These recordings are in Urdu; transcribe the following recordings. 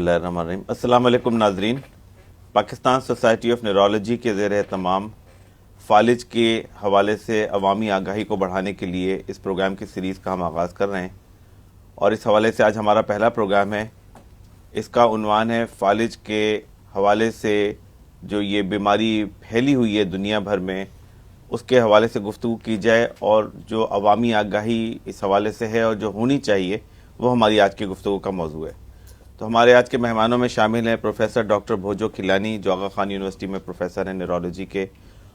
اللہ الرحمن الرحیم۔ السلام علیکم ناظرین، پاکستان سوسائٹی آف نیورولوجی کے زیر اہتمام فالج کے حوالے سے عوامی آگاہی کو بڑھانے کے لیے اس پروگرام کی سیریز کا ہم آغاز کر رہے ہیں، اور اس حوالے سے آج ہمارا پہلا پروگرام ہے۔ اس کا عنوان ہے فالج کے حوالے سے جو یہ بیماری پھیلی ہوئی ہے دنیا بھر میں، اس کے حوالے سے گفتگو کی جائے، اور جو عوامی آگاہی اس حوالے سے ہے اور جو ہونی چاہیے وہ ہماری آج کی گفتگو کا موضوع ہے۔ تو ہمارے آج کے مہمانوں میں شامل ہیں پروفیسر ڈاکٹر بھوجو کھیلانی، جو آغا خان یونیورسٹی میں پروفیسر ہیں نیورولوجی کے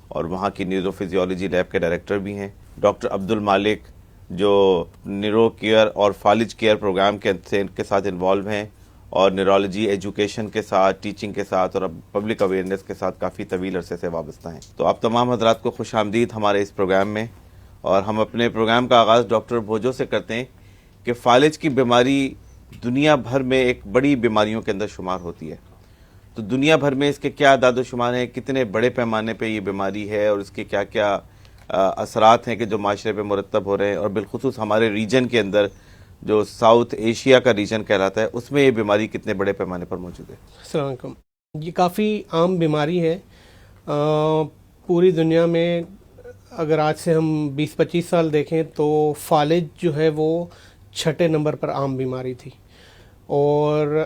اور وہاں کی نیورو فزیولوجی لیب کے ڈائریکٹر بھی ہیں، ڈاکٹر عبد المالک جو نیورو کیئر اور فالج کیئر پروگرام کے ساتھ انوالو ہیں، اور نیورولوجی ایجوکیشن کے ساتھ، ٹیچنگ کے ساتھ اور پبلک اویئرنیس کے ساتھ کافی طویل عرصے سے وابستہ ہیں۔ تو آپ تمام حضرات کو خوش آمدید ہمارے اس پروگرام میں، اور ہم اپنے پروگرام کا آغاز ڈاکٹر بھوجو سے کرتے ہیں کہ فالج کی بیماری دنیا بھر میں ایک بڑی بیماریوں کے اندر شمار ہوتی ہے، تو دنیا بھر میں اس کے کیا اعداد و شمار ہیں، کتنے بڑے پیمانے پہ یہ بیماری ہے، اور اس کے کیا کیا اثرات ہیں کہ جو معاشرے پہ مرتب ہو رہے ہیں، اور بالخصوص ہمارے ریجن کے اندر جو ساؤتھ ایشیا کا ریجن کہلاتا ہے اس میں یہ بیماری کتنے بڑے پیمانے پر موجود ہے؟ السلام علیکم۔ یہ کافی عام بیماری ہے پوری دنیا میں۔ اگر آج سے ہم 20-25 سال دیکھیں تو فالج جو ہے وہ 6 نمبر پر عام بیماری تھی، اور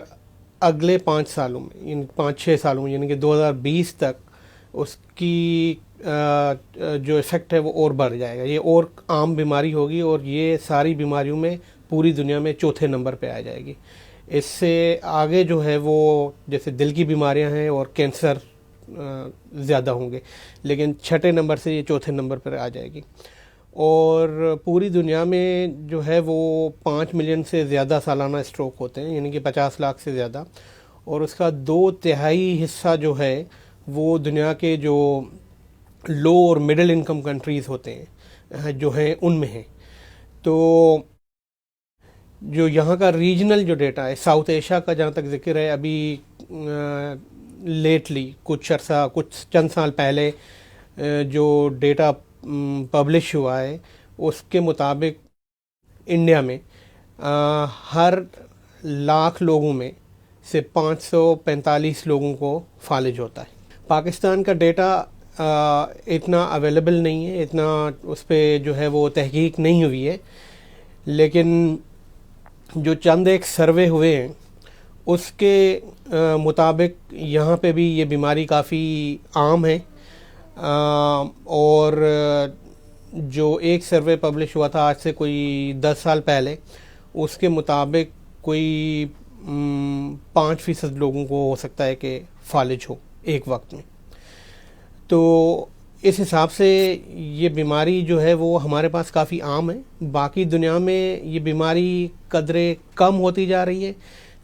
اگلے 5 سالوں میں یعنی 5-6 سالوں میں یعنی کہ 2020 تک اس کی جو ایفیکٹ ہے وہ اور بڑھ جائے گا، یہ اور عام بیماری ہوگی، اور یہ ساری بیماریوں میں پوری دنیا میں 4تھے نمبر پہ آ جائے گی۔ اس سے آگے جو ہے وہ جیسے دل کی بیماریاں ہیں اور کینسر زیادہ ہوں گے، لیکن 6 نمبر سے یہ 4تھے نمبر پر آ جائے گی۔ اور پوری دنیا میں جو ہے وہ 5 ملین سے زیادہ سالانہ اسٹروک ہوتے ہیں، یعنی کہ 50 لاکھ سے زیادہ، اور اس کا 2/3 حصہ جو ہے وہ دنیا کے جو لو اور مڈل انکم کنٹریز ہوتے ہیں جو ہیں ان میں ہیں۔ تو جو یہاں کا ریجنل جو ڈیٹا ہے، ساؤتھ ایشیا کا جہاں تک ذکر ہے، ابھی لیٹلی کچھ چند سال پہلے جو ڈیٹا پبلش ہوا ہے اس کے مطابق انڈیا میں ہر 1,00,000 لوگوں میں سے 545 لوگوں کو فالج ہوتا ہے۔ پاکستان کا ڈیٹا اتنا اویلیبل نہیں ہے، اتنا اس پہ جو ہے وہ تحقیق نہیں ہوئی ہے، لیکن جو چند ایک سروے ہوئے ہیں اس کے مطابق یہاں پہ بھی یہ بیماری کافی عام ہے، اور جو ایک سروے پبلش ہوا تھا آج سے کوئی 10 سال پہلے، اس کے مطابق کوئی 5% لوگوں کو ہو سکتا ہے کہ فالج ہو ایک وقت میں۔ تو اس حساب سے یہ بیماری جو ہے وہ ہمارے پاس کافی عام ہے۔ باقی دنیا میں یہ بیماری قدرے کم ہوتی جا رہی ہے،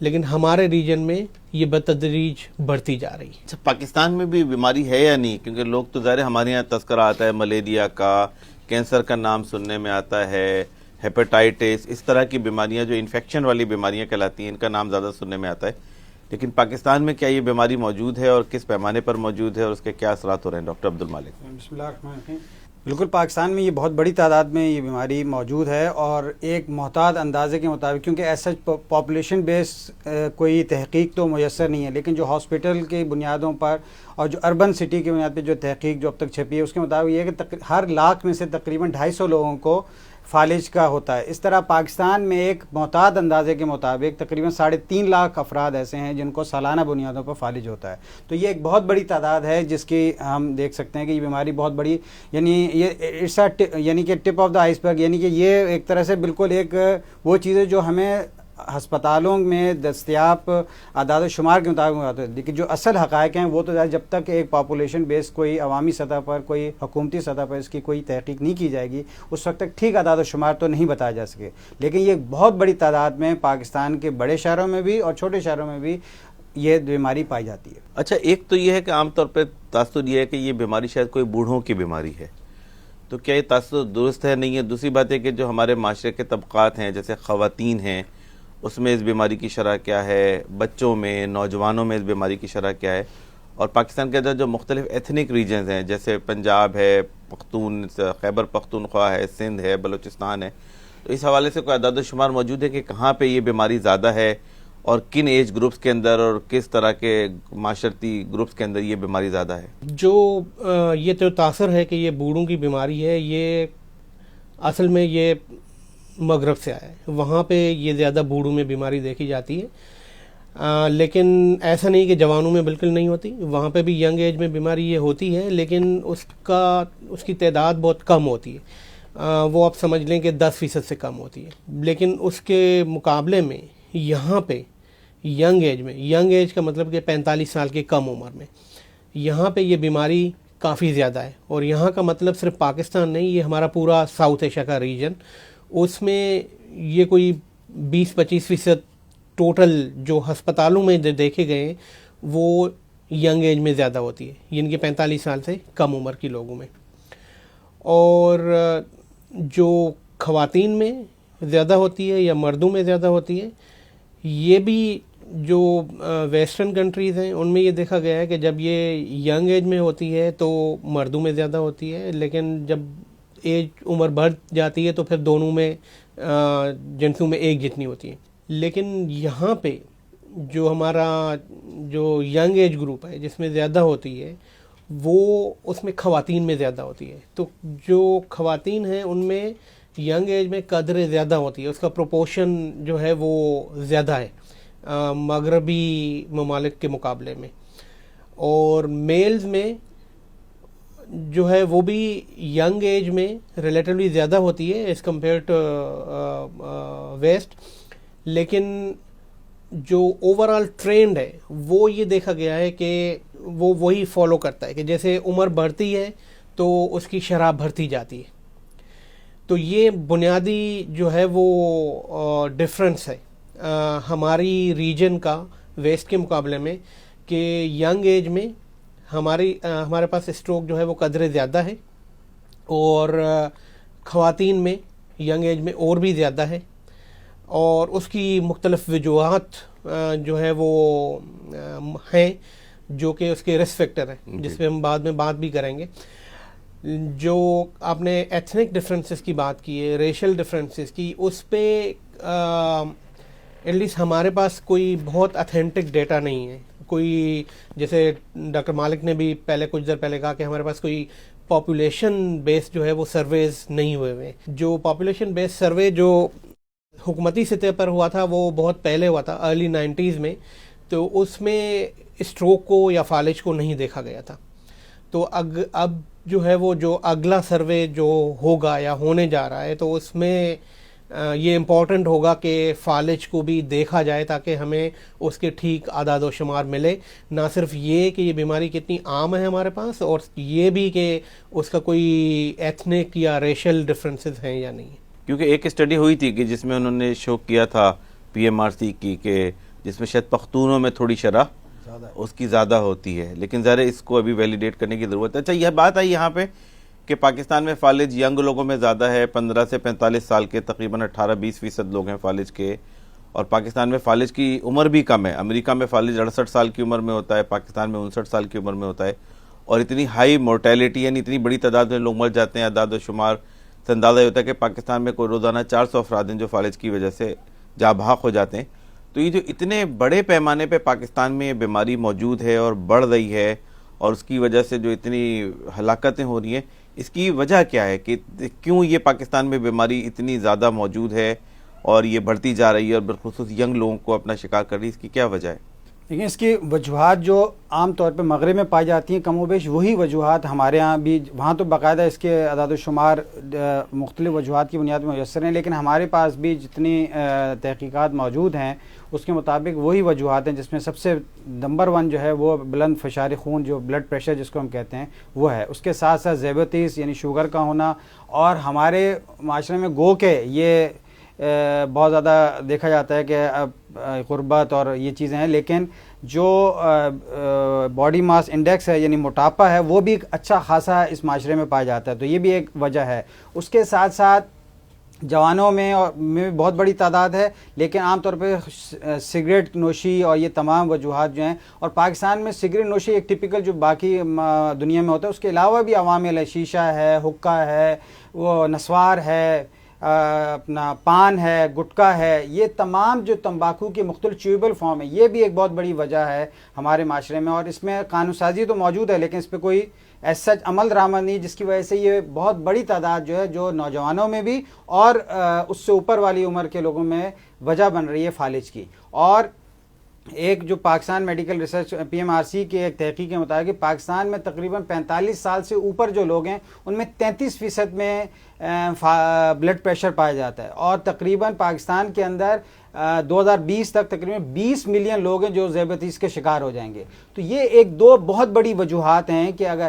لیکن ہمارے ریجن میں یہ بتدریج بڑھتی جا رہی ہے۔ اچھا، پاکستان میں بھی بیماری ہے یا نہیں؟ کیونکہ لوگ تو ظاہر ہمارے یہاں تذکرہ آتا ہے ملیریا کا، کینسر کا نام سننے میں آتا ہے، ہیپاٹائٹس، اس طرح کی بیماریاں جو انفیکشن والی بیماریاں کہلاتی ہیں، ان کا نام زیادہ سننے میں آتا ہے، لیکن پاکستان میں کیا یہ بیماری موجود ہے، اور کس پیمانے پر موجود ہے، اور اس کے کیا اثرات ہو رہے ہیں؟ ڈاکٹر عبد المالک۔ بسم اللہ الرحمن الرحیم۔ بالکل، پاکستان میں یہ بہت بڑی تعداد میں یہ بیماری موجود ہے، اور ایک محتاط اندازے کے مطابق، کیونکہ ایسا پاپولیشن بیس کوئی تحقیق تو میسر نہیں ہے، لیکن جو ہاسپٹل کی بنیادوں پر اور جو اربن سٹی کی بنیاد پہ جو تحقیق جو اب تک چھپی ہے اس کے مطابق یہ ہے کہ ہر 1,00,000 میں سے تقریباً 250 لوگوں کو فالج کا ہوتا ہے۔ اس طرح پاکستان میں ایک محتاط اندازے کے مطابق تقریباً 3.5 لاکھ افراد ایسے ہیں جن کو سالانہ بنیادوں پر فالج ہوتا ہے۔ تو یہ ایک بہت بڑی تعداد ہے جس کی ہم دیکھ سکتے ہیں کہ یہ بیماری بہت بڑی، یعنی یہ یعنی کہ ٹپ آف دا آئس برگ، یعنی کہ یہ ایک طرح سے بالکل ایک وہ چیز ہے جو ہمیں ہسپتالوں میں دستیاب اعداد و شمار کے مطابق ہوتا ہے، لیکن جو اصل حقائق ہیں وہ تو جب تک ایک پاپولیشن بیس کوئی عوامی سطح پر، کوئی حکومتی سطح پر اس کی کوئی تحقیق نہیں کی جائے گی، اس وقت تک ٹھیک اعداد و شمار تو نہیں بتایا جا سکے۔ لیکن یہ بہت بڑی تعداد میں پاکستان کے بڑے شہروں میں بھی اور چھوٹے شہروں میں بھی یہ بیماری پائی جاتی ہے۔ اچھا، ایک تو یہ ہے کہ عام طور پہ تاثر یہ ہے کہ یہ بیماری شاید کوئی بوڑھوں کی بیماری ہے، تو کیا یہ تاثر درست ہے؟ نہیں ہے۔ دوسری بات ہے کہ جو ہمارے معاشرے کے طبقات ہیں، جیسے خواتین ہیں، اس میں اس بیماری کی شرح کیا ہے، بچوں میں، نوجوانوں میں اس بیماری کی شرح کیا ہے، اور پاکستان کے اندر جو مختلف ایتھنک ریجنز ہیں جیسے پنجاب ہے، خیبر پختونخوا ہے، سندھ ہے، بلوچستان ہے، تو اس حوالے سے کوئی اعداد و شمار موجود ہے کہ کہاں پہ یہ بیماری زیادہ ہے اور کن ایج گروپس کے اندر اور کس طرح کے معاشرتی گروپس کے اندر یہ بیماری زیادہ ہے؟ جو یہ تو تاثر ہے کہ یہ بوڑھوں کی بیماری ہے، یہ اصل میں یہ مغرب سے آیا ہے، وہاں پہ یہ زیادہ بوڑھوں میں بیماری دیکھی جاتی ہے، لیکن ایسا نہیں کہ جوانوں میں بالکل نہیں ہوتی، وہاں پہ بھی ینگ ایج میں بیماری یہ ہوتی ہے، لیکن اس کی تعداد بہت کم ہوتی ہے، وہ آپ سمجھ لیں کہ 10% سے کم ہوتی ہے، لیکن اس کے مقابلے میں یہاں پہ ینگ ایج کا مطلب کہ 45 سال کی کم عمر میں یہاں پہ یہ بیماری کافی زیادہ ہے، اور یہاں کا مطلب صرف پاکستان نہیں، یہ ہمارا پورا ساؤتھ ایشیا کا ریجن، اس میں یہ کوئی 20-25% ٹوٹل جو ہسپتالوں میں دیکھے گئے ہیں وہ ینگ ایج میں زیادہ ہوتی ہے، یعنی کہ 45 سال سے کم عمر کے لوگوں میں۔ اور جو خواتین میں زیادہ ہوتی ہے یا مردوں میں زیادہ ہوتی ہے، یہ بھی جو ویسٹرن کنٹریز ہیں ان میں یہ دیکھا گیا ہے کہ جب یہ ینگ ایج میں ہوتی ہے تو مردوں میں زیادہ ہوتی ہے، لیکن جب عمر بڑھ جاتی ہے تو پھر دونوں میں جنسوں میں ایک جتنی ہوتی ہے۔ لیکن یہاں پہ جو ہمارا جو ینگ ایج گروپ ہے جس میں زیادہ ہوتی ہے وہ اس میں خواتین میں زیادہ ہوتی ہے، تو جو خواتین ہیں ان میں ینگ ایج میں قدریں زیادہ ہوتی ہے، اس کا پروپورشن جو ہے وہ زیادہ ہے مغربی ممالک کے مقابلے میں۔ اور میلز میں جو ہے وہ بھی ینگ ایج میں ریلیٹیولی زیادہ ہوتی ہے ایز کمپیئر ٹو ویسٹ، لیکن جو اوور آل ٹرینڈ ہے وہ یہ دیکھا گیا ہے کہ وہ وہی فالو کرتا ہے کہ جیسے عمر بڑھتی ہے تو اس کی شرح بڑھتی جاتی ہے، تو یہ بنیادی جو ہے وہ ڈفرینس ہے ہماری ریجن کا ویسٹ کے مقابلے میں، کہ ینگ ایج میں ہمارے پاس اسٹروک جو ہے وہ قدرے زیادہ ہے، اور خواتین میں ینگ ایج میں اور بھی زیادہ ہے، اور اس کی مختلف وجوہات جو ہے وہ ہیں جو کہ اس کے رسک فیکٹر ہیں جس پہ ہم بعد میں بات بھی کریں گے۔ جو آپ نے ایتھنک ڈفرینسز کی بات کی ہے، ریشل ڈفرینسز کی، اس پہ ایٹ لیسٹ ہمارے پاس کوئی بہت اتھینٹک ڈیٹا نہیں ہے، کوئی جیسے ڈاکٹر مالک نے بھی کچھ دیر پہلے کہا کہ ہمارے پاس کوئی پاپولیشن بیس جو ہے وہ سرویز نہیں ہوئے۔ جو پاپولیشن بیس سروے جو حکومتی سطح پر ہوا تھا وہ بہت پہلے ہوا تھا ارلی 90s میں، تو اس میں اسٹروک کو یا فالج کو نہیں دیکھا گیا تھا۔ تو اب جو ہے وہ جو اگلا سروے جو ہوگا یا ہونے جا رہا ہے تو اس میں یہ امپورٹنٹ ہوگا کہ فالج کو بھی دیکھا جائے تاکہ ہمیں اس کے ٹھیک اعداد و شمار ملے، نہ صرف یہ کہ یہ بیماری کتنی عام ہے ہمارے پاس، اور یہ بھی کہ اس کا کوئی ایتھنک یا ریشل ڈفرینسز ہیں یا نہیں۔ کیونکہ ایک اسٹڈی ہوئی تھی کہ جس میں انہوں نے شو کیا تھا PMRC کی، کہ جس میں شاید پختونوں میں تھوڑی شرح اس کی زیادہ ہوتی ہے، لیکن ذرا اس کو ابھی ویلیڈیٹ کرنے کی ضرورت ہے۔ اچھا، یہ بات آئی یہاں پہ کہ پاکستان میں فالج ینگ لوگوں میں زیادہ ہے، 15 سے 45 سال کے تقریباً 18-20% لوگ ہیں فالج کے، اور پاکستان میں فالج کی عمر بھی کم ہے۔ امریکہ میں فالج 68 سال کی عمر میں ہوتا ہے، پاکستان میں 59 سال کی عمر میں ہوتا ہے، اور اتنی ہائی مورٹیلٹی یعنی اتنی بڑی تعداد میں لوگ مر جاتے ہیں، اعداد و شمار سے اندازہ ہوتا ہے کہ پاکستان میں کوئی روزانہ 400 افراد ہیں جو فالج کی وجہ سے جاں بحق ہو جاتے ہیں۔ تو یہ جو اتنے بڑے پیمانے پہ پاکستان میں یہ بیماری موجود ہے اور بڑھ رہی ہے، اور اس کی وجہ سے جو اتنی ہلاکتیں ہو رہی ہیں، اس کی وجہ کیا ہے کہ کیوں یہ پاکستان میں بیماری اتنی زیادہ موجود ہے اور یہ بڑھتی جا رہی ہے اور بالخصوص ینگ لوگوں کو اپنا شکار کر رہی ہے؟ اس کی کیا وجہ ہے؟ لیکن اس کی وجوہات جو عام طور پہ مغرب میں پائی جاتی ہیں کم و بیش وہی وجوہات ہمارے ہاں بھی، وہاں تو باقاعدہ اس کے اعداد و شمار مختلف وجوہات کی بنیاد میں میسر ہیں، لیکن ہمارے پاس بھی جتنی تحقیقات موجود ہیں اس کے مطابق وہی وجوہات ہیں، جس میں سب سے نمبر 1 جو ہے وہ بلند فشار خون، جو بلڈ پریشر جس کو ہم کہتے ہیں، وہ ہے۔ اس کے ساتھ ساتھ ذیابیطس یعنی شوگر کا ہونا، اور ہمارے معاشرے میں گو کہ یہ بہت زیادہ دیکھا جاتا ہے کہ غربت اور یہ چیزیں ہیں، لیکن جو باڈی ماس انڈیکس ہے یعنی موٹاپا ہے وہ بھی ایک اچھا خاصا اس معاشرے میں پایا جاتا ہے، تو یہ بھی ایک وجہ ہے۔ اس کے ساتھ ساتھ جوانوں میں بہت بڑی تعداد ہے، لیکن عام طور پہ سگریٹ نوشی اور یہ تمام وجوہات جو ہیں، اور پاکستان میں سگریٹ نوشی ایک ٹپیکل جو باقی دنیا میں ہوتا ہے، اس کے علاوہ بھی عوامل ہے، شیشہ ہے، حقہ ہے، وہ نسوار ہے، اپنا پان ہے، گٹکا ہے، یہ تمام جو تمباکو کی مختلف چیوبل فارم ہے، یہ بھی ایک بہت بڑی وجہ ہے ہمارے معاشرے میں. اور اس میں قانون سازی تو موجود ہے لیکن اس پہ کوئی ایسا عمل درآمد نہیں، جس کی وجہ سے یہ بہت بڑی تعداد جو ہے جو نوجوانوں میں بھی اور اس سے اوپر والی عمر کے لوگوں میں وجہ بن رہی ہے فالج کی. اور ایک جو پاکستان میڈیکل ریسرچ PMRC کے ایک تحقیق کے مطابق پاکستان میں تقریباً 45 سال سے اوپر جو لوگ ہیں ان میں 33% میں بلڈ پریشر پایا جاتا ہے. اور تقریباً پاکستان کے اندر 2020 تک تقریباً 20 ملین لوگ ہیں جو ذیابیطس کے شکار ہو جائیں گے. تو یہ ایک دو بہت بڑی وجوہات ہیں کہ اگر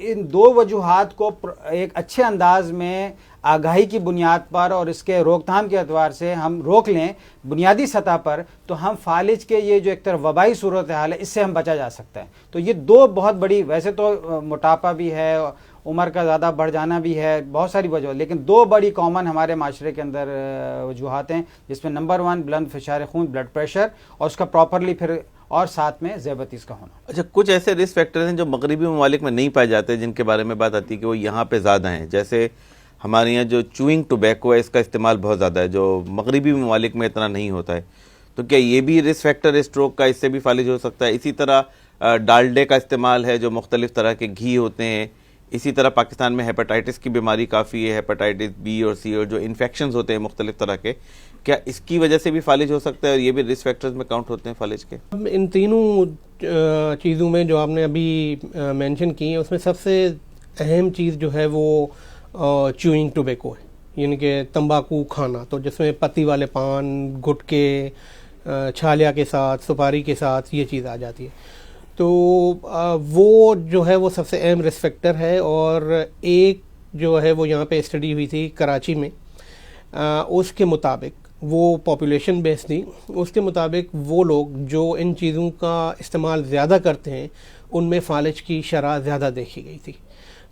ان دو وجوہات کو ایک اچھے انداز میں آگاہی کی بنیاد پر اور اس کے روک تھام کے اعتبار سے ہم روک لیں بنیادی سطح پر، تو ہم فالج کے یہ جو ایک طرف وبائی صورتحال ہے اس سے ہم بچا جا سکتا ہے. تو یہ دو بہت بڑی، ویسے تو موٹاپا بھی ہے، عمر کا زیادہ بڑھ جانا بھی ہے، بہت ساری وجہ، لیکن دو بڑی کامن ہمارے معاشرے کے اندر وجوہات ہیں، جس میں نمبر 1 بلند فشار خون، بلڈ پریشر، اور اس کا پراپرلی پھر اور ساتھ میں ذیابیطس کا ہونا. اچھا، کچھ ایسے رسک فیکٹرز ہیں جو مغربی ممالک میں نہیں پائے جاتے جن کے بارے میں بات آتی ہے کہ وہ یہاں پہ زیادہ ہیں. جیسے ہمارے یہاں جو چوئنگ ٹوبیکو ہے اس کا استعمال بہت زیادہ ہے جو مغربی ممالک میں اتنا نہیں ہوتا ہے. تو کیا یہ بھی رسک فیکٹر ہے اسٹروک کا، اس سے بھی فالج ہو سکتا ہے؟ اسی طرح ڈالڈے کا استعمال ہے جو مختلف طرح کے گھی ہوتے ہیں. اسی طرح پاکستان میں ہیپاٹائٹس کی بیماری کافی ہے، ہیپاٹائٹس بی اور سی، اور جو انفیکشنز ہوتے ہیں مختلف طرح کے، کیا اس کی وجہ سے بھی فالج ہو سکتا ہے اور یہ بھی رسک فیکٹرز میں کاؤنٹ ہوتے ہیں فالج کے؟ ان تینوں چیزوں میں جو آپ نے ابھی مینشن کی ہیں اس میں سب سے اہم چیز جو ہے وہ چیوئنگ ٹوبیکو ہے، یعنی کہ تمباکو کھانا، تو جس میں پتی والے پان، گٹکے، چھالیا کے ساتھ، سپاری کے ساتھ یہ چیز آ جاتی ہے. تو وہ جو ہے وہ سب سے اہم رسک فیکٹر ہے. اور ایک جو ہے وہ یہاں پہ اسٹڈی ہوئی تھی کراچی میں، اس کے مطابق وہ پاپولیشن بیس تھی، اس کے مطابق وہ لوگ جو ان چیزوں کا استعمال زیادہ کرتے ہیں ان میں فالج کی شرح زیادہ دیکھی گئی تھی.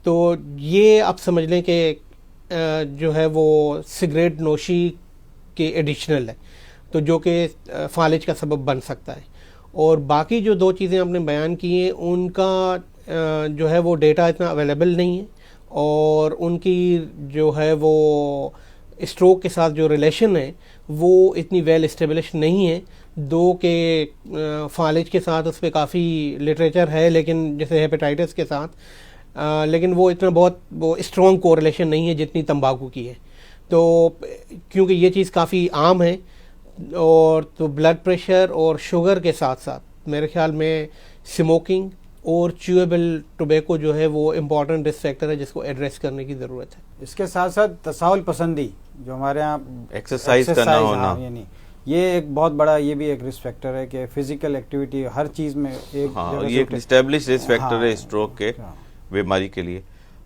تو یہ آپ سمجھ لیں کہ جو ہے وہ سگریٹ نوشی کے ایڈیشنل ہے، تو جو کہ فالج کا سبب بن سکتا ہے. اور باقی جو دو چیزیں آپ نے بیان کی ہیں ان کا جو ہے وہ ڈیٹا اتنا اویلیبل نہیں ہے، اور ان کی جو ہے وہ اسٹروک کے ساتھ جو ریلیشن ہے وہ اتنی ویل اسٹیبلش نہیں ہے. دو کہ فالج کے ساتھ اس پہ کافی لٹریچر ہے، لیکن جیسے ہیپیٹائٹس کے ساتھ، لیکن وہ اتنا بہت وہ اسٹرانگ کوریلیشن نہیں ہے جتنی تمباکو کی ہے. تو کیونکہ یہ چیز کافی عام ہے، اور تو بلڈ پریشر اور شوگر کے ساتھ ساتھ میرے خیال میں اسموکنگ اور چیویبل ٹوبیکو جو ہے وہ امپورٹنٹ رسک فیکٹر ہے جس کو ایڈریس کرنے کی ضرورت ہے. اس کے ساتھ ساتھ تساہل پسندی جو ہمارے ہاں ایکسرسائز کا نہ ہونا، یعنی یہ ایک بہت بڑا، یہ بھی ایک رسک فیکٹر ہے کہ فزیکل ایکٹیویٹی ہر چیز میں ایک یہ ایک اسٹیبلش رسک فیکٹر ہے اسٹروک کے بیماری کے لیے.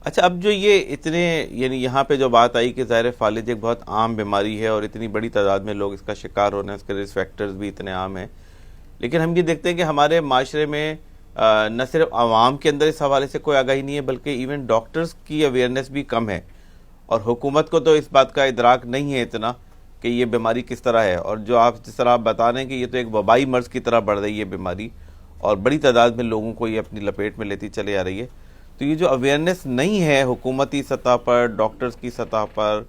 اچھا، اب جو یہ اتنے یعنی یہاں پہ جو بات آئی کہ ظاہر فالج ایک بہت عام بیماری ہے اور اتنی بڑی تعداد میں لوگ اس کا شکار ہونا ہے، اس کے رسک فیکٹرز بھی اتنے عام ہیں، لیکن ہم یہ دیکھتے ہیں کہ ہمارے معاشرے میں نہ صرف عوام کے اندر اس حوالے سے کوئی آگاہی نہیں ہے بلکہ ایون ڈاکٹرز کی اویئرنیس بھی کم ہے، اور حکومت کو تو اس بات کا ادراک نہیں ہے اتنا کہ یہ بیماری کس طرح ہے. اور جو آپ جس طرح آپ بتا رہے ہیں کہ یہ تو ایک وبائی مرض کی طرح بڑھ رہی ہے بیماری، اور بڑی تعداد میں لوگوں کو یہ اپنی لپیٹ میں لیتی چلے آ رہی ہے. تو یہ جو اویئرنیس نہیں ہے حکومتی سطح پر، ڈاکٹرز کی سطح پر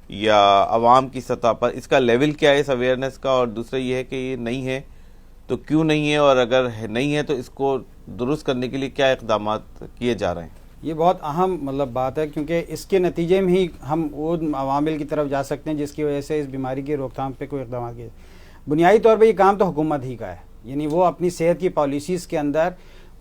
یا عوام کی سطح پر، اس کا لیول کیا ہے اس اویئرنیس کا؟ اور دوسرا یہ ہے کہ یہ نہیں ہے تو کیوں نہیں ہے، اور اگر نہیں ہے تو اس کو درست کرنے کے لیے کیا اقدامات کیے جا رہے ہیں؟ یہ بہت اہم بات ہے، کیونکہ اس کے نتیجے میں ہی ہم وہ عوامل کی طرف جا سکتے ہیں جس کی وجہ سے اس بیماری کی روک تھام پہ کوئی اقدامات کیے. بنیادی طور پہ یہ کام تو حکومت ہی کا ہے، یعنی وہ اپنی صحت کی پالیسیز کے اندر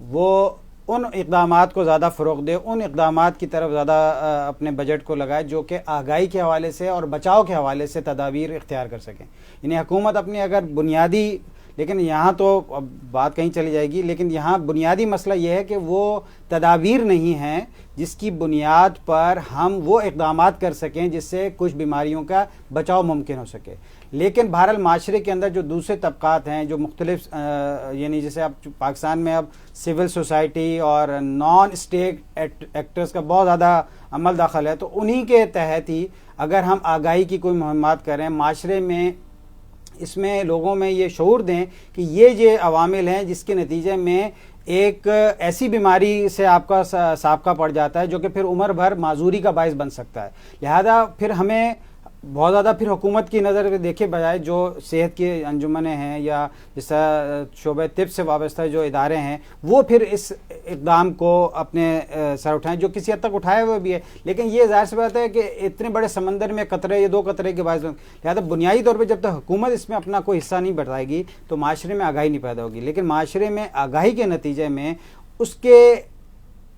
وہ ان اقدامات کو زیادہ فروغ دے، ان اقدامات کی طرف زیادہ اپنے بجٹ کو لگائے جو کہ آگاہی کے حوالے سے اور بچاؤ کے حوالے سے تدابیر اختیار کر سکیں. یعنی حکومت اپنی اگر بنیادی، لیکن یہاں تو اب بات کہیں چلی جائے گی، لیکن یہاں بنیادی مسئلہ یہ ہے کہ وہ تدابیر نہیں ہیں جس کی بنیاد پر ہم وہ اقدامات کر سکیں جس سے کچھ بیماریوں کا بچاؤ ممکن ہو سکے. لیکن بہرحال معاشرے کے اندر جو دوسرے طبقات ہیں جو مختلف یعنی جیسے اب پاکستان میں اب سول سوسائٹی اور نان اسٹیٹ ایکٹرز کا بہت زیادہ عمل داخل ہے، تو انہی کے تحت ہی اگر ہم آگاہی کی کوئی مہمات کریں، معاشرے میں اس میں لوگوں میں یہ شعور دیں کہ یہ عوامل ہیں جس کے نتیجے میں ایک ایسی بیماری سے آپ کا سابقہ پڑ جاتا ہے جو کہ پھر عمر بھر معذوری کا باعث بن سکتا ہے. لہذا پھر ہمیں بہت زیادہ پھر حکومت کی نظر میں دیکھے بجائے جو صحت کی انجمنیں ہیں یا جس طرح شعبہ طب سے وابستہ جو ادارے ہیں وہ پھر اس اقدام کو اپنے سر اٹھائیں, جو کسی حد تک اٹھائے ہوئے بھی ہے, لیکن یہ ظاہر سی بات ہے کہ اتنے بڑے سمندر میں قطرے یا 2 قطرے کے باعث لہٰذا بنیادی طور پہ جب تک حکومت اس میں اپنا کوئی حصہ نہیں بڑھائے گی تو معاشرے میں آگاہی نہیں پیدا ہوگی. لیکن معاشرے میں آگاہی کے نتیجے میں اس کے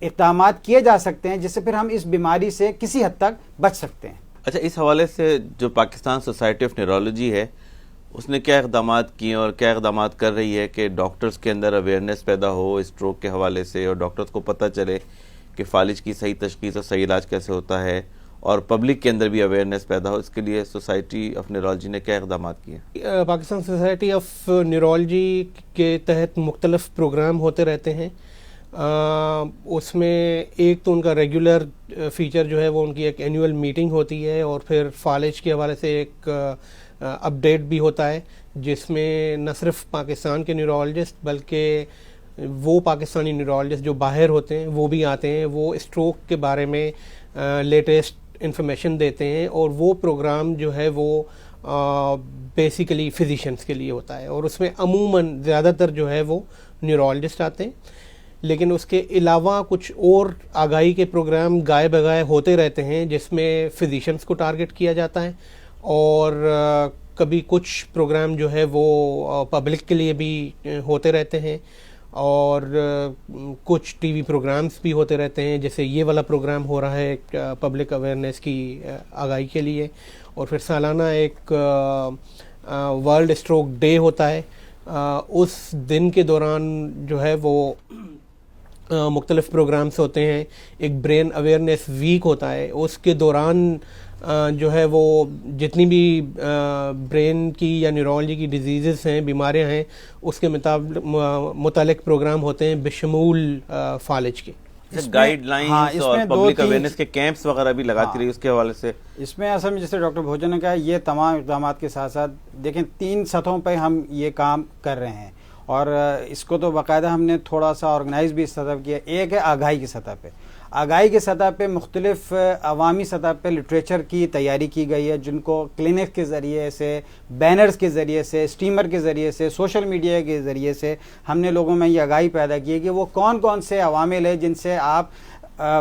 اقدامات کیے جا سکتے ہیں جس سے پھر ہم اس بیماری سے کسی حد تک بچ سکتے ہیں. اچھا, اس حوالے سے جو پاکستان سوسائٹی آف نیورولوجی ہے اس نے کیا اقدامات کیے اور کیا اقدامات کر رہی ہے کہ ڈاکٹرز کے اندر اویئرنیس پیدا ہو اسٹروک کے حوالے سے, اور ڈاکٹرز کو پتہ چلے کہ فالج کی صحیح تشخیص اور صحیح علاج کیسے ہوتا ہے, اور پبلک کے اندر بھی اویئرنیس پیدا ہو, اس کے لیے سوسائٹی آف نیورولوجی نے کیا اقدامات کیے؟ پاکستان سوسائٹی آف نیورولوجی کے تحت مختلف پروگرام ہوتے رہتے ہیں. اس میں ایک تو ان کا ریگولر فیچر جو ہے وہ ان کی ایک اینیول میٹنگ ہوتی ہے, اور پھر فالج کے حوالے سے ایک اپڈیٹ بھی ہوتا ہے جس میں نہ صرف پاکستان کے نیورولوجسٹ بلکہ وہ پاکستانی نیورولوجسٹ جو باہر ہوتے ہیں وہ بھی آتے ہیں, وہ اسٹروک کے بارے میں لیٹسٹ انفارمیشن دیتے ہیں. اور وہ پروگرام جو ہے وہ بیسیکلی فزیشنس کے لیے ہوتا ہے, اور اس میں عموماً زیادہ تر جو ہے وہ نیورولوجسٹ آتے ہیں. لیکن اس کے علاوہ کچھ اور آگاہی کے پروگرام گائے بگائے ہوتے رہتے ہیں جس میں فزیشنس کو ٹارگٹ کیا جاتا ہے, اور کبھی کچھ پروگرام جو ہے وہ پبلک کے لیے بھی ہوتے رہتے ہیں, اور کچھ ٹی وی پروگرامز بھی ہوتے رہتے ہیں. جیسے یہ والا پروگرام ہو رہا ہے پبلک اویئرنیس کی آگاہی کے لیے, اور پھر سالانہ ایک ورلڈ اسٹروک ڈے ہوتا ہے. اس دن کے دوران جو ہے وہ مختلف پروگرامز ہوتے ہیں. ایک برین اویئرنیس ویک ہوتا ہے, اس کے دوران جو ہے وہ جتنی بھی برین کی یا نیورولوجی کی ڈیزیزز ہیں, بیماریاں ہیں, اس کے متعلق پروگرام ہوتے ہیں بشمول فالج کے. گائیڈ لائنز اور پبلک اویئرنیس کے کیمپس وغیرہ بھی لگاتی رہی اس کے حوالے سے. اس میں اصل میں جیسے ڈاکٹر بھوجن نے کہا یہ تمام اقدامات کے ساتھ ساتھ دیکھیں 3 سطحوں پہ ہم یہ کام کر رہے ہیں, اور اس کو تو باقاعدہ ہم نے تھوڑا سا آرگنائز بھی اس سطح کیا. ایک ہے آگاہی کی سطح پہ. آگاہی کی سطح پہ مختلف عوامی سطح پہ لٹریچر کی تیاری کی گئی ہے, جن کو کلینک کے ذریعے سے, بینرز کے ذریعے سے, اسٹیمر کے ذریعے سے, سوشل میڈیا کے ذریعے سے ہم نے لوگوں میں یہ آگاہی پیدا کی ہے کہ وہ کون کون سے عوامل ہیں جن سے آپ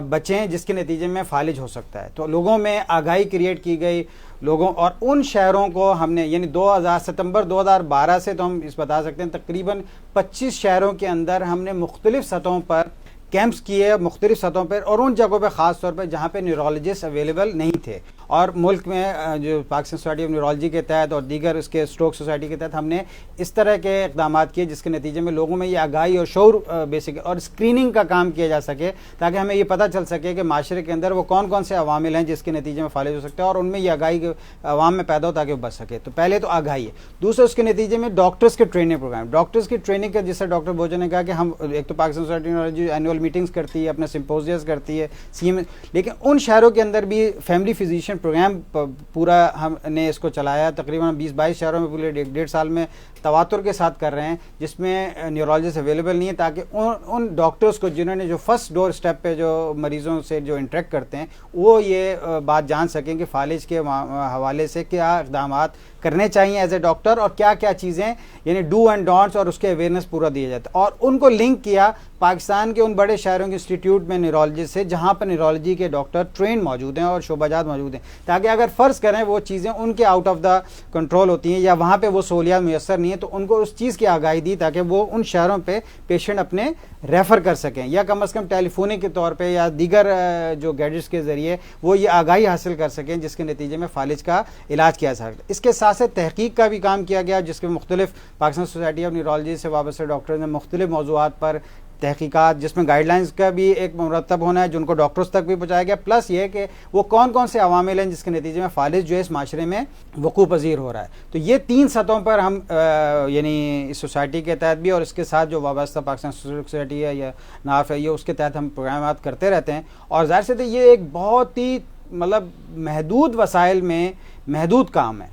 بچیں جس کے نتیجے میں فالج ہو سکتا ہے. تو لوگوں میں آگاہی کریٹ کی گئی لوگوں, اور ان شہروں کو ہم نے یعنی ستمبر 2012 سے تو ہم اس بتا سکتے ہیں تقریباً 25 شہروں کے اندر ہم نے مختلف سطحوں پر کیمپس کیے, مختلف سطحوں پر, اور ان جگہوں پہ خاص طور پہ جہاں پہ نیورولوجسٹ اویلیبل نہیں تھے. اور ملک میں جو پاکستان سوسائٹی آف نیورولوجی کے تحت اور دیگر اس کے اسٹروک سوسائٹی کے تحت ہم نے اس طرح کے اقدامات کیے جس کے نتیجے میں لوگوں میں یہ آگاہی اور شعور بیسک اور اسکریننگ کا کام کیا جا سکے, تاکہ ہمیں یہ پتہ چل سکے کہ معاشرے کے اندر وہ کون کون سے عوامل ہیں جس کے نتیجے میں فالج ہو سکتے ہیں, اور ان میں یہ آگاہی عوام میں پیدا ہو تاکہ وہ بچ سکے. تو پہلے تو آگاہی ہے. دوسرا اس کے نتیجے میں ڈاکٹرز کے ٹریننگ پروگرام, ڈاکٹرز کی ٹریننگ کا جس سے ڈاکٹر بھوجن نے کہا کہ ہم ایک تو Pakistan society of neurology annual meetings کرتی ہے, اپنے سمپوزیاز کرتی ہے CM, لیکن ان شہروں کے اندر بھی فیملی فزیشین پروگرام پورا ہم نے اس کو چلایا. تقریباً 20-22 شہروں میں پورے 1.5 سال میں تواتر کے ساتھ کر رہے ہیں, جس میں نیورولوجسٹ اویلیبل نہیں ہے, تاکہ ان ڈاکٹرز کو جنہوں نے جو فرسٹ ڈور اسٹیپ پہ جو مریضوں سے جو انٹریکٹ کرتے ہیں وہ یہ بات جان سکیں کہ فالج کے حوالے سے کیا اقدامات کرنے چاہیے ایز اے ڈاکٹر, اور کیا کیا چیزیں یعنی ڈو اینڈ ڈونٹس, اور اس کے اویئرنیس پورا دیا جاتا ہے. اور ان کو لنک کیا پاکستان کے ان بڑے شہروں کے انسٹیٹیوٹ میں نیورولوجسٹ سے جہاں پر نیورولوجی کے ڈاکٹر ٹرین موجود ہیں اور شعبہ جات موجود ہیں, تاکہ اگر فرض کریں وہ چیزیں ان کے آؤٹ آف دا کنٹرول ہوتی ہیں یا وہاں پہ وہ سہولیات میسر نہیں ہیں, تو ان کو اس چیز کی آگاہی دی تاکہ وہ ان شہروں پہ پیشنٹ اپنے ریفر کر سکیں, یا کم از کم ٹیلی فونک کے طور پہ یا دیگر جو گیجٹس کے ذریعے وہ یہ آگاہی حاصل کر سکیں جس کے نتیجے میں فالج کا علاج کیا جا سکتا ہے. اس کے ساتھ ساتھ تحقیق کا بھی کام کیا گیا, جس کے مختلف پاکستان سوسائٹی آف نیورولوجی سے وابستہ ڈاکٹرز نے مختلف موضوعات پر تحقیقات, جس میں گائیڈ لائنز کا بھی ایک مرتب ہونا ہے جن کو ڈاکٹرز تک بھی پہنچایا گیا, پلس یہ کہ وہ کون کون سے عوامل ہیں جس کے نتیجے میں فالج جو ہے اس معاشرے میں وقوع پذیر ہو رہا ہے. تو یہ 3 سطحوں پر ہم یعنی اس سوسائٹی کے تحت بھی اور اس کے ساتھ جو وابستہ پاکستان سوسائٹی ہے یا ناف ہے یہ اس کے تحت ہم پروگرامات کرتے رہتے ہیں. اور ظاہر سے یہ ایک بہت ہی مطلب محدود وسائل میں محدود کام ہے,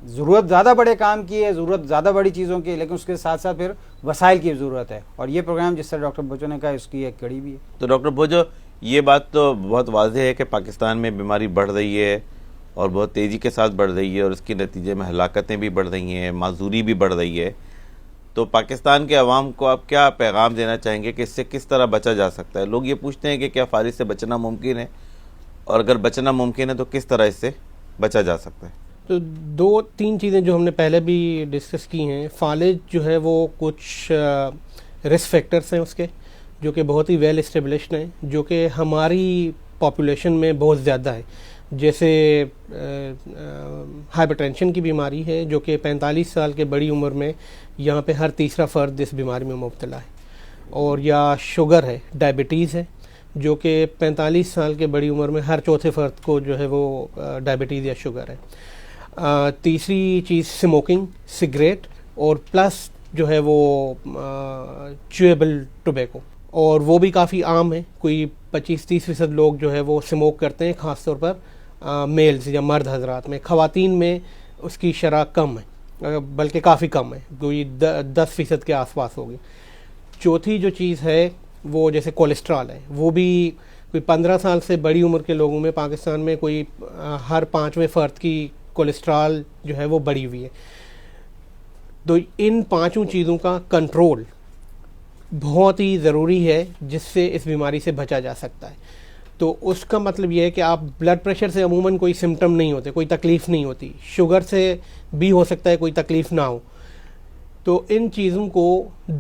ضرورت زیادہ بڑے کام کی ہے، ضرورت زیادہ بڑی چیزوں کی ہے، لیکن اس کے ساتھ ساتھ پھر وسائل کی ضرورت ہے، اور یہ پروگرام جس طرح ڈاکٹر بھوجو نے کہا اس کی ایک کڑی بھی ہے۔ تو ڈاکٹر بھوجو، یہ بات تو بہت واضح ہے کہ پاکستان میں بیماری بڑھ رہی ہے اور بہت تیزی کے ساتھ بڑھ رہی ہے، اور اس کے نتیجے میں ہلاکتیں بھی بڑھ رہی ہیں، معذوری بھی بڑھ رہی ہے۔ تو پاکستان کے عوام کو آپ کیا پیغام دینا چاہیں گے کہ اس سے کس طرح بچا جا سکتا ہے؟ لوگ یہ پوچھتے ہیں کہ کیا فالج سے بچنا ممکن ہے، اور اگر بچنا ممکن ہے تو کس طرح اس سے بچا جا سکتا ہے؟ تو دو تین چیزیں جو ہم نے پہلے بھی ڈسکس کی ہیں، فالج جو ہے وہ کچھ رسک فیکٹرز ہیں اس کے، جو کہ بہت ہی ویل اسٹیبلشڈ ہیں، جو کہ ہماری پاپولیشن میں بہت زیادہ ہے۔ جیسے ہائپر ٹینشن کی بیماری ہے، جو کہ 45 سال کے بڑی عمر میں یہاں پہ ہر تیسرا فرد اس بیماری میں مبتلا ہے، اور یا شوگر ہے، ڈائبٹیز ہے، جو کہ 45 سال کے بڑی عمر میں ہر چوتھے فرد کو جو ہے وہ ڈائبٹیز یا شوگر ہے۔ تیسری چیز اسموکنگ، سگریٹ، اور پلس جو ہے وہ چویبل ٹوبیکو، اور وہ بھی کافی عام ہے۔ کوئی 25-30% لوگ جو ہے وہ اسموک کرتے ہیں، خاص طور پر میلز یا مرد حضرات میں۔ خواتین میں اس کی شرح کم ہے، بلکہ کافی کم ہے، کوئی 10% کے آس پاس ہوگی۔ چوتھی جو چیز ہے وہ جیسے کولیسٹرول ہے، وہ بھی کوئی 15 سال سے بڑی عمر کے لوگوں میں پاکستان میں کوئی ہر 5ویں فرد کی کولیسٹرول جو ہے وہ بڑھی ہوئی ہے۔ تو ان 5 چیزوں کا کنٹرول بہت ہی ضروری ہے، جس سے اس بیماری سے بچا جا سکتا ہے۔ تو اس کا مطلب یہ ہے کہ آپ بلڈ پریشر سے عموماً کوئی سمٹم نہیں ہوتے، کوئی تکلیف نہیں ہوتی، شوگر سے بھی ہو سکتا ہے کوئی تکلیف نہ ہو، تو ان چیزوں کو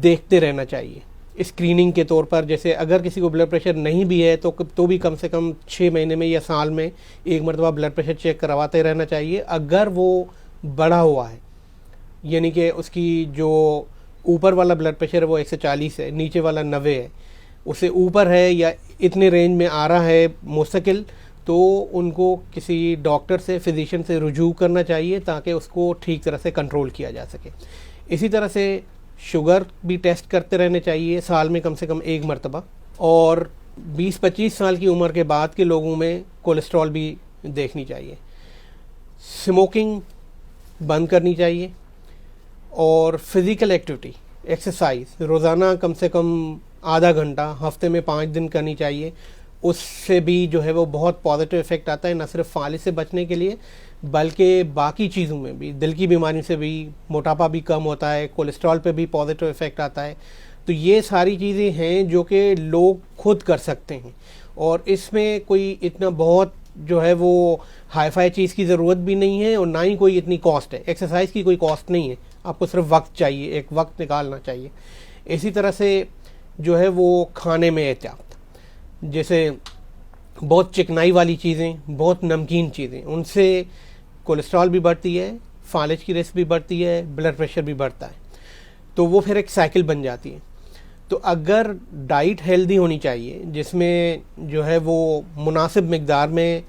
دیکھتے رہنا چاہیے اسکریننگ کے طور پر۔ جیسے اگر کسی کو بلڈ پریشر نہیں بھی ہے تو بھی کم سے کم 6 مہینے میں یا سال میں ایک مرتبہ بلڈ پریشر چیک کرواتے رہنا چاہیے۔ اگر وہ بڑھا ہوا ہے، یعنی کہ اس کی جو اوپر والا بلڈ پریشر ہے وہ 140 ہے، نیچے والا 90 ہے، اس سے اوپر ہے یا اتنے رینج میں آ رہا ہے مستقل، تو ان کو کسی ڈاکٹر سے، فزیشین سے رجوع کرنا چاہیے، تاکہ اس کو ٹھیک طرح سے کنٹرول کیا جا سکے۔ اسی طرح سے شوگر بھی ٹیسٹ کرتے رہنے چاہیے سال میں کم سے کم 1 مرتبہ، اور 20-25 سال کی عمر کے بعد کے لوگوں میں کولیسٹرول بھی دیکھنی چاہیے۔ اسموکنگ بند کرنی چاہیے، اور فزیکل ایکٹیویٹی، ایکسرسائز روزانہ کم سے کم آدھا گھنٹہ ہفتے میں 5 دن کرنی چاہیے۔ اس سے بھی جو ہے وہ بہت پازیٹیو افیکٹ آتا ہے، نہ صرف فالج سے بچنے کے لیے بلکہ باقی چیزوں میں بھی، دل کی بیماری سے بھی، موٹاپا بھی کم ہوتا ہے، کولیسٹرول پہ بھی پازیٹیو افیکٹ آتا ہے۔ تو یہ ساری چیزیں ہیں جو کہ لوگ خود کر سکتے ہیں، اور اس میں کوئی اتنا بہت جو ہے وہ ہائی فائی چیز کی ضرورت بھی نہیں ہے، اور نہ ہی کوئی اتنی کاسٹ ہے۔ ایکسرسائز کی کوئی کاسٹ نہیں ہے، آپ کو صرف وقت چاہیے، ایک وقت نکالنا چاہیے۔ اسی طرح سے جو ہے وہ کھانے میں احتیاط، جیسے بہت چکنائی والی چیزیں، بہت نمکین چیزیں، ان سے کولیسٹرول بھی بڑھتی ہے، فالج کی رسک بھی بڑھتی ہے، بلڈ پریشر بھی بڑھتا ہے، تو وہ پھر ایک سائیکل بن جاتی ہے۔ تو اگر ڈائٹ ہیلدی ہونی چاہیے، جس میں جو ہے وہ مناسب مقدار میں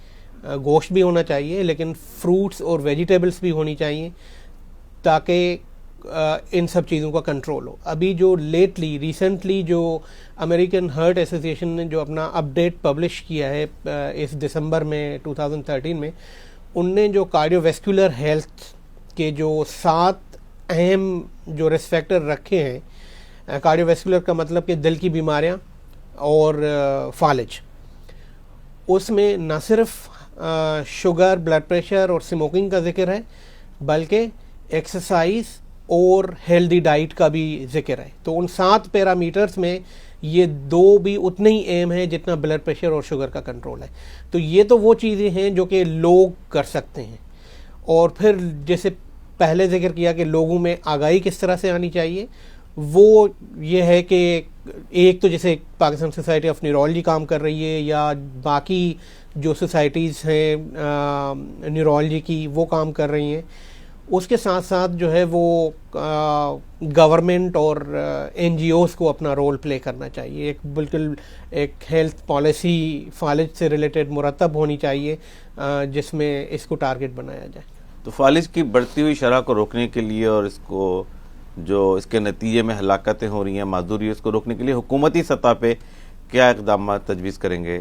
گوشت بھی ہونا چاہیے، لیکن فروٹس اور ویجیٹیبلس بھی ہونی چاہیے، تاکہ ان سب چیزوں کا کنٹرول ہو۔ ابھی جو ریسنٹلی جو امریکن ہارٹ ایسوسی ایشن نے جو اپنا اپ ڈیٹ پبلش کیا ہے اس دسمبر میں 2013 میں، ان نے جو کارڈیو ویسکولر ہیلتھ کے جو 7 اہم جو رسک فیکٹر رکھے ہیں، کارڈیو ویسکولر کا مطلب کہ دل کی بیماریاں اور فالج، اس میں نہ صرف شوگر، بلڈ پریشر اور اسموکنگ کا ذکر ہے، بلکہ ایکسرسائز اور ہیلدی ڈائٹ کا بھی ذکر ہے۔ تو ان 7 پیرامیٹرز میں یہ 2 بھی اتنے ہی اہم ہیں جتنا بلڈ پریشر اور شوگر کا کنٹرول ہے۔ تو یہ تو وہ چیزیں ہیں جو کہ لوگ کر سکتے ہیں، اور پھر جیسے پہلے ذکر کیا کہ لوگوں میں آگاہی کس طرح سے آنی چاہیے، وہ یہ ہے کہ ایک تو جیسے پاکستان سوسائٹی آف نیورولوجی کام کر رہی ہے، یا باقی جو سوسائٹیز ہیں نیورولوجی کی وہ کام کر رہی ہیں، اس کے ساتھ ساتھ جو ہے وہ گورنمنٹ اور این جی اوز کو اپنا رول پلے کرنا چاہیے۔ ایک بالکل ایک ہیلتھ پالیسی فالج سے ریلیٹڈ مرتب ہونی چاہیے، جس میں اس کو ٹارگٹ بنایا جائے۔ تو فالج کی بڑھتی ہوئی شرح کو روکنے کے لیے، اور اس کو جو اس کے نتیجے میں ہلاکتیں ہو رہی ہیں، معذوری، اس کو روکنے کے لیے حکومتی سطح پہ کیا اقدامات تجویز کریں گے؟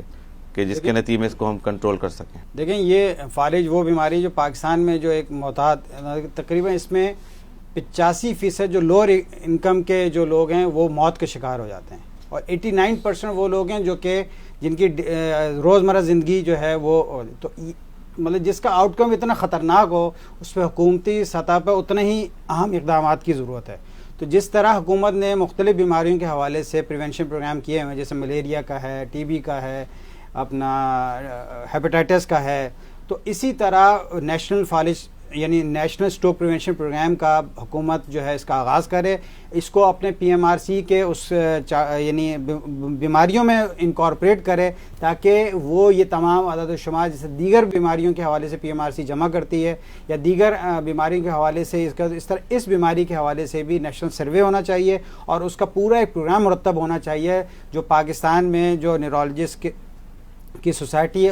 کہ جس کے نتیجے میں اس کو ہم کنٹرول کر سکیں؟ دیکھیں یہ فالج وہ بیماری جو پاکستان میں جو ایک معتاد تقریباً اس میں 85% جو لوور انکم کے جو لوگ ہیں وہ موت کے شکار ہو جاتے ہیں، اور 89% وہ لوگ ہیں جو کہ جن کی روزمرہ زندگی جو ہے وہ تو مطلب جس کا آؤٹ کم اتنا خطرناک ہو اس پہ حکومتی سطح پہ اتنے ہی اہم اقدامات کی ضرورت ہے۔ تو جس طرح حکومت نے مختلف بیماریوں کے حوالے سے پریونشن پروگرام کیے ہوئے ہیں، جیسے ملیریا کا ہے، ٹی بی کا ہے، اپنا ہیپیٹائٹس کا ہے، تو اسی طرح نیشنل فالج یعنی نیشنل اسٹروک پریونشن پروگرام کا حکومت جو ہے اس کا آغاز کرے، اس کو اپنے پی ایم آر سی کے اس یعنی بیماریوں میں انکارپوریٹ کرے، تاکہ وہ یہ تمام عدد و شمار جیسے دیگر بیماریوں کے حوالے سے پی ایم آر سی جمع کرتی ہے یا دیگر بیماریوں کے حوالے سے اس طرح اس بیماری کے حوالے سے بھی نیشنل سروے ہونا چاہیے، اور اس کا پورا ایک پروگرام مرتب ہونا چاہیے جو پاکستان میں جو نیورولوجسٹ کی سوسائٹی ہے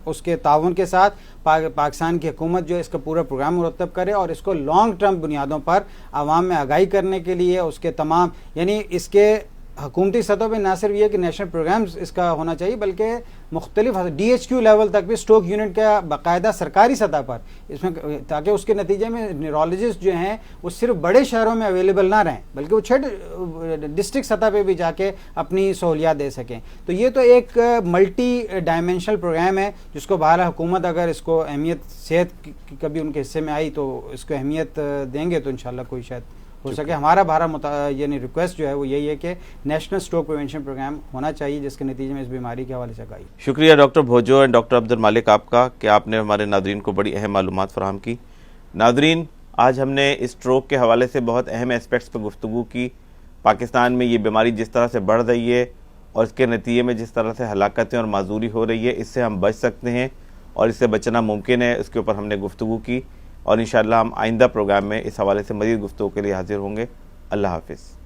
اس کے تعاون کے ساتھ پاکستان کی حکومت جو اس کا پورا پروگرام مرتب کرے، اور اس کو لانگ ٹرم بنیادوں پر عوام میں آگاہی کرنے کے لیے اس کے تمام یعنی اس کے حکومتی سطح پہ نہ صرف یہ کہ نیشنل پروگرامز اس کا ہونا چاہیے، بلکہ مختلف ڈی ایچ کیو لیول تک بھی اسٹروک یونٹ کا باقاعدہ سرکاری سطح پر اس میں، تاکہ اس کے نتیجے میں نیورولوجسٹ جو ہیں وہ صرف بڑے شہروں میں اویلیبل نہ رہیں بلکہ وہ چھوٹے ڈسٹرکٹ سطح پہ بھی جا کے اپنی سہولیات دے سکیں۔ تو یہ تو ایک ملٹی ڈائمینشنل پروگرام ہے جس کو بہرحال حکومت اگر اس کو اہمیت صحت کبھی ان کے حصے میں آئی تو اس کو اہمیت دیں گے تو انشاءاللہ کوئی شاید ہو سکے۔ ہمارا یعنی ریکویسٹ جو ہے وہ یہی ہے کہ نیشنل اسٹروک پریونشن پروگرام ہونا چاہیے جس کے نتیجے میں اس بیماری کے حوالے سے آگاہی۔ شکریہ ڈاکٹر بھوجو اور ڈاکٹر عبد المالک آپ کا کہ آپ نے ہمارے ناظرین کو بڑی اہم معلومات فراہم کی۔ ناظرین، آج ہم نے اسٹروک کے حوالے سے بہت اہم ایسپیکٹس پہ گفتگو کی۔ پاکستان میں یہ بیماری جس طرح سے بڑھ رہی ہے اور اس کے نتیجے میں جس طرح سے ہلاکتیں اور معذوری ہو رہی ہے، اس سے ہم بچ سکتے ہیں اور اس سے بچنا ممکن ہے، اس کے اوپر ہم نے گفتگو کی، اور انشاءاللہ ہم آئندہ پروگرام میں اس حوالے سے مزید گفتگو کے لیے حاضر ہوں گے۔ اللہ حافظ۔